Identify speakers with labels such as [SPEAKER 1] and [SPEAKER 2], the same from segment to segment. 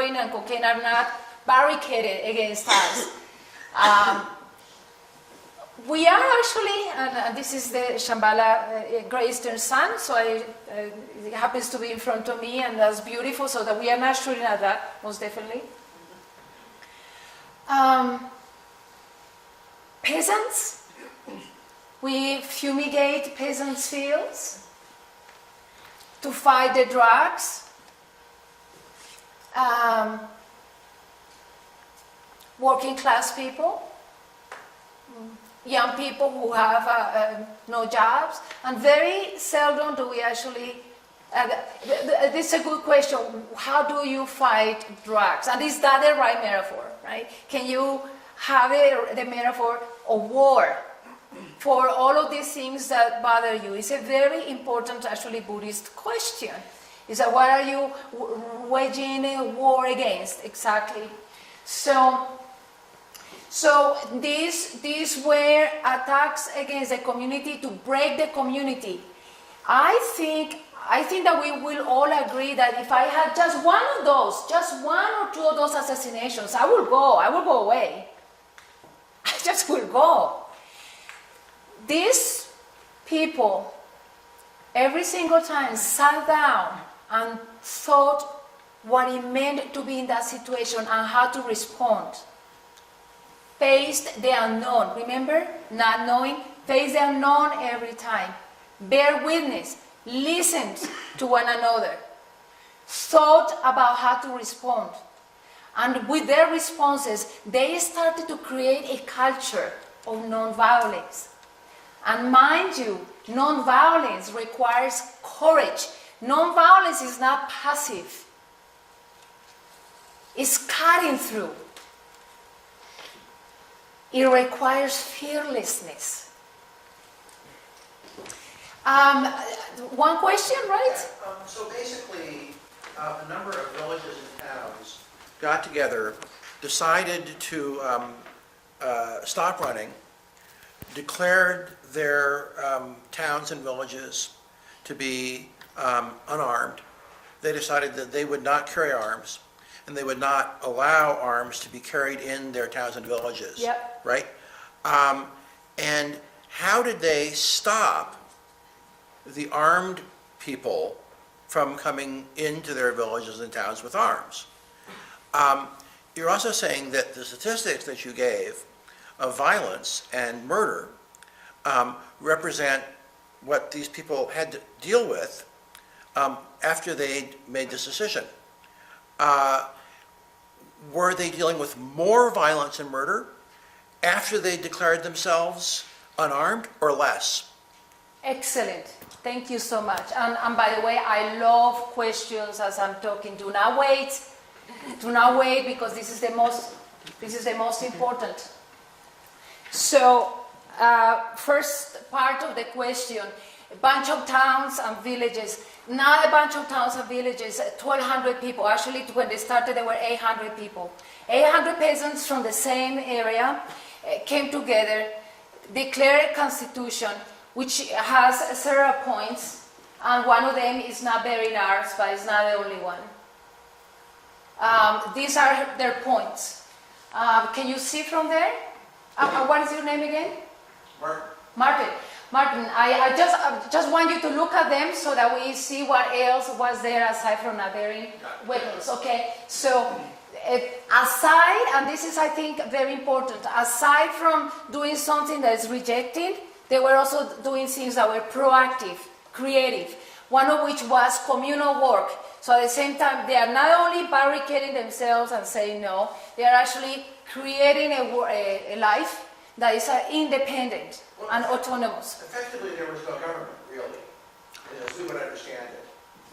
[SPEAKER 1] heroin and cocaine are not barricaded against us. We are actually, and this is the Shambhala Great Eastern Sun, so it happens to be in front of me, and that's beautiful, so that we are not shooting at that, most definitely. Peasants, we fumigate peasants' fields to fight the drugs. Working class people, young people who have no jobs, and very seldom do we actually, this is a good question, how do you fight drugs? And is that the right metaphor, right? Can you have the metaphor of war for all of these things that bother you? It's a very important, actually, Buddhist question. Is that what are you waging a war against, exactly? So these were attacks against the community to break the community. I think that we will all agree that if I had just one of those, just one or two of those assassinations, I will go away. I just will go. These people, every single time, sat down and thought what it meant to be in that situation and how to respond. Faced the unknown. Remember? Not knowing. Face the unknown every time. Bear witness. Listened to one another. Thought about how to respond. And with their responses, they started to create a culture of nonviolence. And mind you, nonviolence requires courage. Nonviolence is not passive. It's cutting through. It requires fearlessness. One question, right?
[SPEAKER 2] Yeah, so basically, a number of villages and towns got together, decided to stop running, declared their towns and villages to be unarmed. They decided that they would not carry arms, and they would not allow arms to be carried in their towns and villages.
[SPEAKER 1] Yep.
[SPEAKER 2] Right? And how did they stop the armed people from coming into their villages and towns with arms? You're also saying that the statistics that you gave of violence and murder represent what these people had to deal with after they made this decision. Were they dealing with more violence and murder after they declared themselves unarmed, or less?
[SPEAKER 1] Excellent. Thank you so much. And by the way, I love questions as I'm talking. Do not wait. Do not wait, because this is the most important. So, first part of the question, a bunch of towns and villages. Not a bunch of towns and villages, 1,200 people. Actually, when they started, there were 800 people. 800 peasants from the same area came together, declared a constitution, which has several points, and one of them is not very large, but it's not the only one. These are their points. Can you see from there? What is your name again? Martin. Martin, I just want you to look at them so that we see what else was there aside from not bearing weapons. Okay, so aside, and this is, I think, very important, aside from doing something that is rejected, they were also doing things that were proactive, creative, one of which was communal work. So at the same time, they are not only barricading themselves and saying no, they are actually creating a life that is independent and autonomous.
[SPEAKER 2] Effectively, there was no government, really, as we would understand it.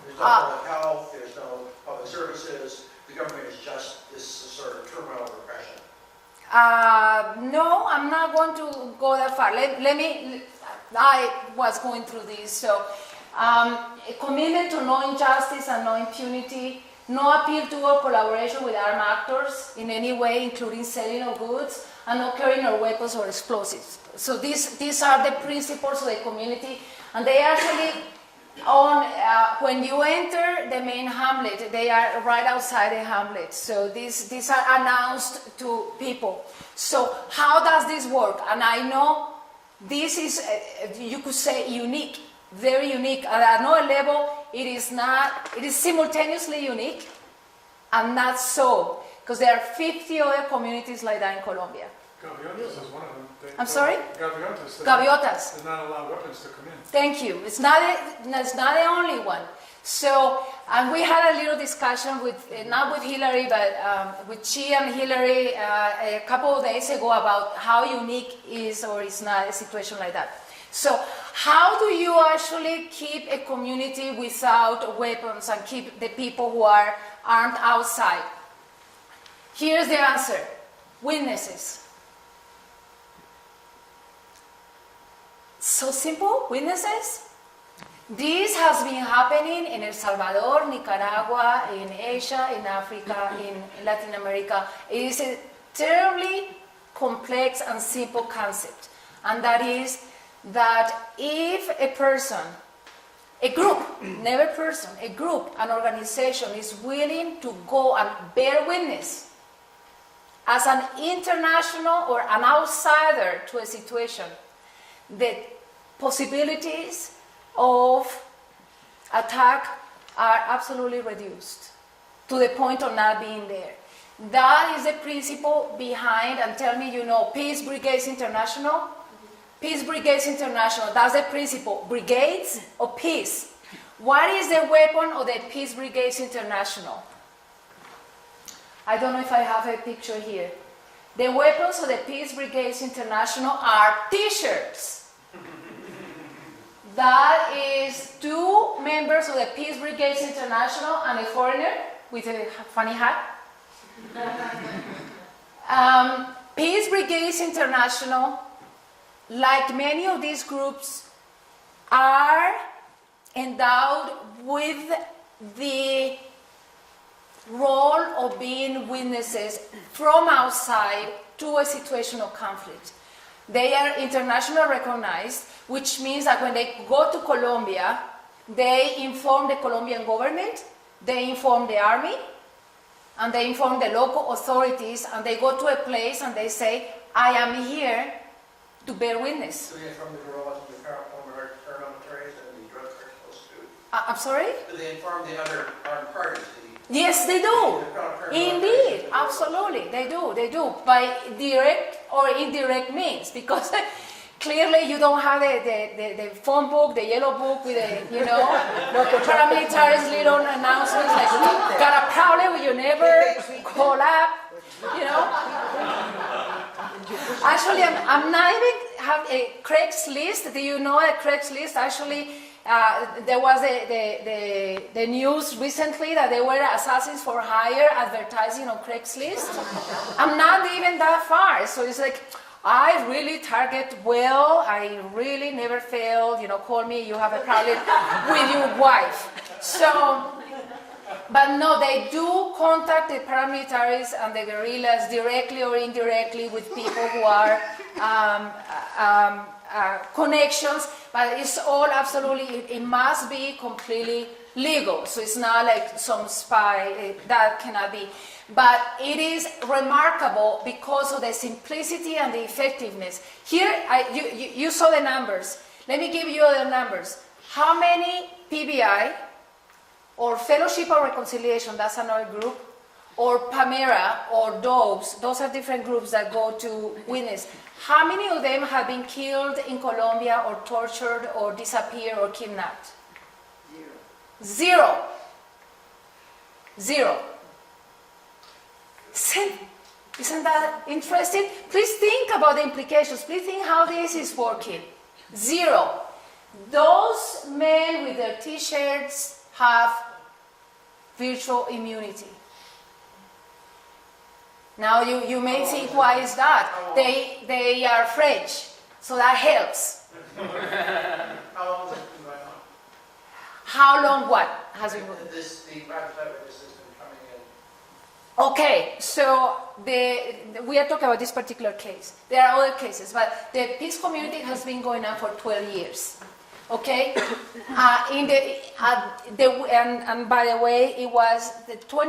[SPEAKER 2] There's no public health, there's no public services, the government is just this sort of turmoil of repression.
[SPEAKER 1] No, I'm not going to go that far. I was going through this, so a commitment to no injustice and no impunity, no appeal to or collaboration with armed actors in any way, including selling of goods, and no carrying of weapons or explosives. So these are the principles of the community, and they actually When you enter the main hamlet, they are right outside the hamlet. So these are announced to people. So how does this work? And I know this is, you could say, unique, very unique. At another level, it is simultaneously unique and not so, because there are 50 other communities like that in Colombia.
[SPEAKER 3] Gaviotas is one of them.
[SPEAKER 1] I'm sorry?
[SPEAKER 3] Gaviotas does not allow weapons to come in.
[SPEAKER 1] Thank you. It's not the only one. So, and we had a little discussion with, not with Hillary, but with Chi and Hillary a couple of days ago about how unique is or is not a situation like that. So, how do you actually keep a community without weapons and keep the people who are armed outside? Here's the answer. Witnesses. So simple, witnesses. This has been happening in El Salvador, Nicaragua, in Asia, in Africa, in Latin America. It is a terribly complex and simple concept. And that is that if a person, a group, never person, a group, an organization is willing to go and bear witness as an international or an outsider to a situation, the possibilities of attack are absolutely reduced to the point of not being there. That is the principle behind, and tell me you know, Peace Brigades International? Peace Brigades International, that's the principle. Brigades of peace. What is the weapon of the Peace Brigades International? I don't know if I have a picture here. The weapons of the Peace Brigades International are t-shirts. That is 2 members of the Peace Brigades International and a foreigner with a funny hat. Peace Brigades International, like many of these groups, are endowed with the role of being witnesses from outside to a situation of conflict. They are internationally recognized, which means that when they go to Colombia, they inform the Colombian government, they inform the army, and they inform the local authorities, and they go to a place and they say, I am here to bear witness.
[SPEAKER 2] So they inform the guerrillas and the paramilitaries and the drug cartels too?
[SPEAKER 1] I'm sorry?
[SPEAKER 2] Do they inform the other armed parties?
[SPEAKER 1] Yes, they do. Indeed, absolutely, they do, by direct or indirect means, because clearly you don't have the phone book, the yellow book with the, you know, the paramilitaries' little announcements like, got a problem with your neighbor, call up, you know. Actually, I'm not even have a Craigslist. Do you know a Craigslist? Actually, there was the news recently that there were assassins for hire advertising on Craigslist. I'm not even that far, so it's like, I really target well, I really never fail, you know, call me, you have a problem with your wife. So, but no, they do contact the paramilitaries and the guerrillas directly or indirectly with people who are connections, but it's all absolutely, it must be completely legal. So it's not like some spy, that cannot be. But it is remarkable because of the simplicity and the effectiveness. Here, you saw the numbers. Let me give you the numbers. How many PBI, or Fellowship of Reconciliation, that's another group, or PAMERA, or DOBS, those are different groups that go to witness. How many of them have been killed in Colombia, or tortured, or disappeared, or kidnapped? Zero. Isn't that interesting? Please think about the implications. Please think how this is working. Zero. Those men with their t-shirts have virtual immunity. Now you may think, why is that? They are French, so that helps.
[SPEAKER 2] How long has it been going on?
[SPEAKER 1] How long what has been going on?
[SPEAKER 2] The private witness has been coming in.
[SPEAKER 1] Okay, so we are talking about this particular case. There are other cases, but the peace community has been going on for 12 years. Okay, and by the way, it was the 20